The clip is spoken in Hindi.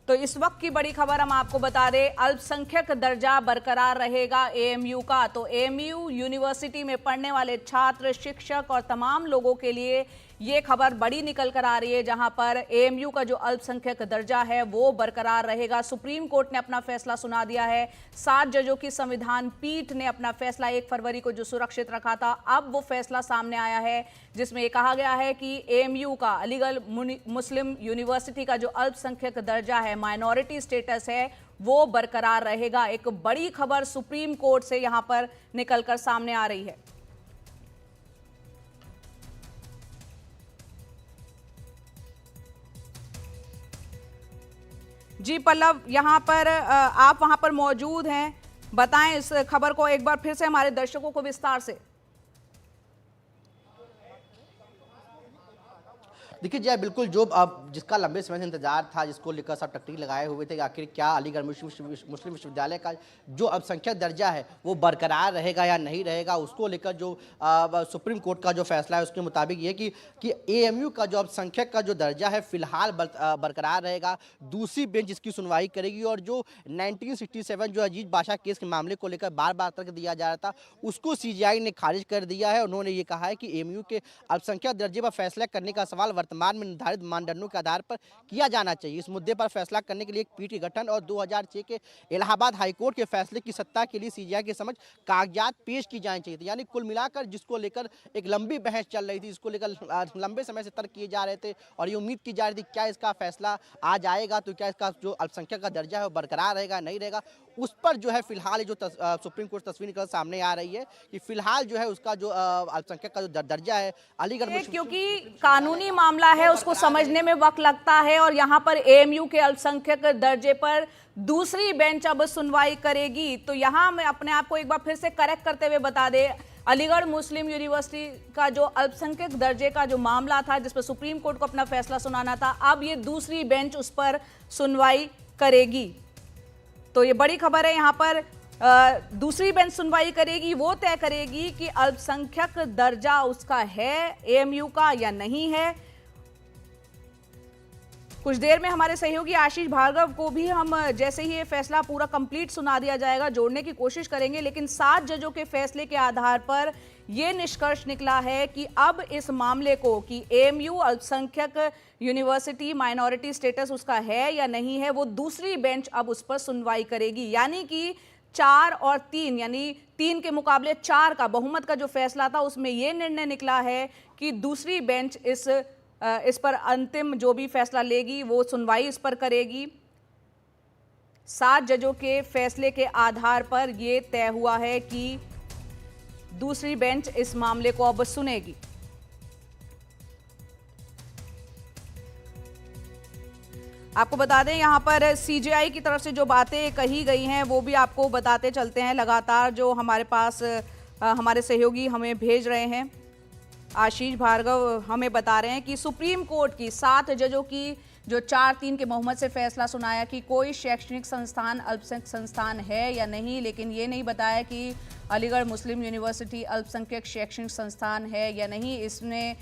तो इस वक्त की बड़ी खबर हम आपको बता दें, अल्पसंख्यक दर्जा बरकरार रहेगा एएमयू का। तो एएमयू यूनिवर्सिटी में पढ़ने वाले छात्र, शिक्षक और तमाम लोगों के लिए ये खबर बड़ी निकल कर आ रही है, जहां पर एएमयू का जो अल्पसंख्यक दर्जा है वो बरकरार रहेगा। सुप्रीम कोर्ट ने अपना फैसला सुना दिया है। 7 जजों की संविधान पीठ ने अपना फैसला 1 फरवरी को जो सुरक्षित रखा था, अब वो फैसला सामने आया है जिसमें ये कहा गया है कि एएमयू का, अलीगढ़ मुस्लिम यूनिवर्सिटी का जो अल्पसंख्यक दर्जा है, माइनॉरिटी स्टेटस है, वो बरकरार रहेगा। एक बड़ी खबर सुप्रीम कोर्ट से यहां पर निकलकर सामने आ रही है। जी पल्लव, यहां पर आप वहां पर मौजूद हैं, बताएं इस खबर को एक बार फिर से हमारे दर्शकों को विस्तार से। देखिए जय, बिल्कुल जो अब जिसका लंबे समय से इंतजार था, जिसको लेकर सब टकटकी लगाए हुए थे कि आखिर क्या अलीगढ़ मुस्लिम विश्वविद्यालय का जो अल्पसंख्यक दर्जा है वो बरकरार रहेगा या नहीं रहेगा, उसको लेकर जो सुप्रीम कोर्ट का जो फैसला है उसके मुताबिक ये कि एएमयू का जो अल्पसंख्यक का जो दर्जा है फिलहाल बरकरार रहेगा। दूसरी बेंच इसकी सुनवाई करेगी और जो 1967 जो अजीज बादशाह केस के मामले को लेकर बार बार तर्क दिया जा रहा था, उसको सीजीआई ने खारिज कर दिया है। उन्होंने ये कहा है कि एएमयू के अल्पसंख्यक दर्जे पर फैसला करने का सवाल वर्तमान में निर्धारित मानदंडों के आधार पर किया जाना चाहिए। इस मुद्दे पर फैसला करने के लिए एक पीठ के गठन और 2006 के इलाहाबाद हाईकोर्ट के फैसले की सत्ता के लिए सीजीआई के समक्ष कागजात पेश की जानी चाहिए थी। यानी कुल मिलाकर जिसको लेकर एक लंबी बहस चल रही थी, इसको लेकर लंबे समय से तर्क किए जा रहे थे और ये उम्मीद की जा रही थी क्या इसका फैसला आ जाएगा, तो क्या इसका जो अल्पसंख्यक का दर्जा है वो बरकरार रहेगा नहीं रहेगा, उस पर जो है फिलहाल जो सुप्रीम कोर्ट तस्वीर निकल सामने आ रही है कि फिलहाल जो है उसका जो अल्पसंख्यक का जो दर्जा है अलीगढ़, क्योंकि कानूनी मामला है उसको समझने में वक्त लगता है और यहाँ पर एएमयू के अल्पसंख्यक दर्जे पर दूसरी बेंच अब सुनवाई करेगी। तो यहाँ मैं अपने आप को एक बार फिर से करेक्ट करते हुए बता दे, अलीगढ़ मुस्लिम यूनिवर्सिटी का जो अल्पसंख्यक दर्जे का जो मामला था जिस पर सुप्रीम कोर्ट को अपना फैसला सुनाना था, अब ये दूसरी बेंच उस पर सुनवाई करेगी। तो ये बड़ी खबर है। यहाँ पर दूसरी बेंच सुनवाई करेगी, वो तय करेगी कि अल्पसंख्यक दर्जा उसका है एएमयू का या नहीं है। कुछ देर में हमारे सहयोगी आशीष भार्गव को भी हम जैसे ही ये फैसला पूरा कंप्लीट सुना दिया जाएगा जोड़ने की कोशिश करेंगे, लेकिन 7 जजों के फैसले के आधार पर यह निष्कर्ष निकला है कि अब इस मामले को कि एएमयू अल्पसंख्यक यूनिवर्सिटी माइनॉरिटी स्टेटस उसका है या नहीं है, वो दूसरी बेंच अब उस पर सुनवाई करेगी। यानी कि 4 और 3, यानी 3 के मुकाबले 4 का बहुमत का जो फैसला था उसमें यह निर्णय निकला है कि दूसरी बेंच इस पर अंतिम जो भी फैसला लेगी वो सुनवाई इस पर करेगी। 7 जजों के फैसले के आधार पर यह तय हुआ है कि दूसरी बेंच इस मामले को अब सुनेगी। आपको बता दें यहां पर सीजीआई की तरफ से जो बातें कही गई हैं वो भी आपको बताते चलते हैं। लगातार जो हमारे पास हमारे सहयोगी हमें भेज रहे हैं, आशीष भार्गव हमें बता रहे हैं कि सुप्रीम कोर्ट की 7 जजों की जो 4-3 के बहुमत से फैसला सुनाया कि कोई शैक्षणिक संस्थान अल्पसंख्यक संस्थान है या नहीं, लेकिन ये नहीं बताया कि अलीगढ़ मुस्लिम यूनिवर्सिटी अल्पसंख्यक शैक्षणिक संस्थान है या नहीं। इसने